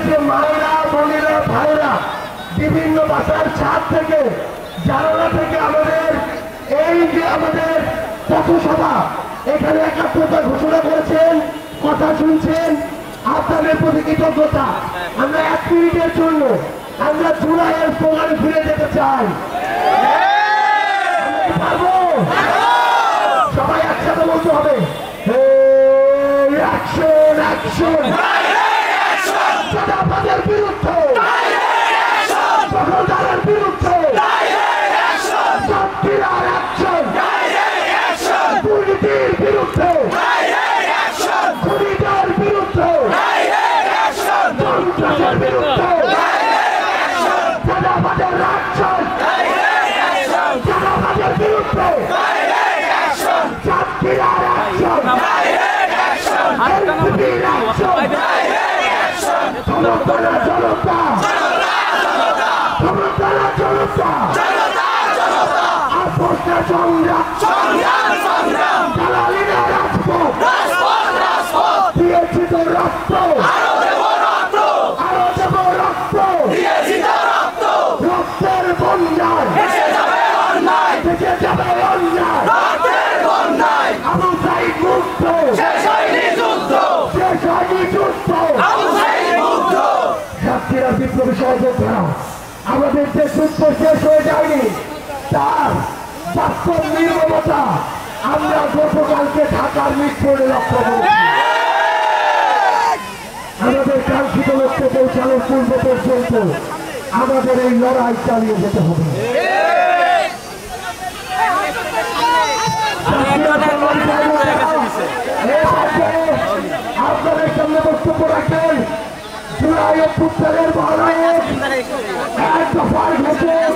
যে মায়েরা বোনেরা ভাইরা বিভিন্ন বাসার ছাদ থেকে জানালা থেকে আমাদের এই যে আমাদের পথসভা এখানে একাত্মতা ঘোষণা করেছেন, কথা শুনছেন, আপনাদের প্রতি কৃতজ্ঞতা। আমরা 1 মিনিটের জন্য আমরা জুলাইয়ের স্লোগানে ফিরে যেতে চাই। পারবো? সবাই একসাথে বলতে হবে, অ্যাকশন অ্যাকশন, চাঁদাবাজের বিরুদ্ধে, দখলদারের বিরুদ্ধে, ছাত্রীরার অ্যাকশন, দুর্নীতির বিরুদ্ধে, খুনিদের বিরুদ্ধে, সন্ত্রাসের বিরুদ্ধে, চাঁদাবাজের অ্যাকশন, চাঁদাবাজের বিরুদ্ধে, ছাত্রীরার অ্যাকশন, এনসিপির অ্যাকশন, জনতা জনতা জনতা জনতা আপোষের সংগ্রাম দালালিরা রাজপথ দিয়েছি তো রক্ত, আরো দেব রক্ত, রক্তের বন্যায় ভেসে যাবে অন্যায়, আবু সাইদ মুক্ত, শেষ হয়নি যুদ্ধ, ছাত্রীরা বিপ্লবী সহযোদ্ধা, আমাদের যে যুদ্ধ শেষ হয়ে যায়নি তার বাস্তব নির্মমতা আমরা গতকালকে ঢাকার মিরপুরে লক্ষ্য করেছি। আমাদের কাঙ্ক্ষিত লক্ষ্যে পৌঁছানোর পূর্ব পর্যন্ত আমাদের এই লড়াই চালিয়ে যেতে হবে। আপনাদের সামনে বক্তব্য রাখেন জুলাই অভ্যুত্থানের বড় এক দফার ঘোষক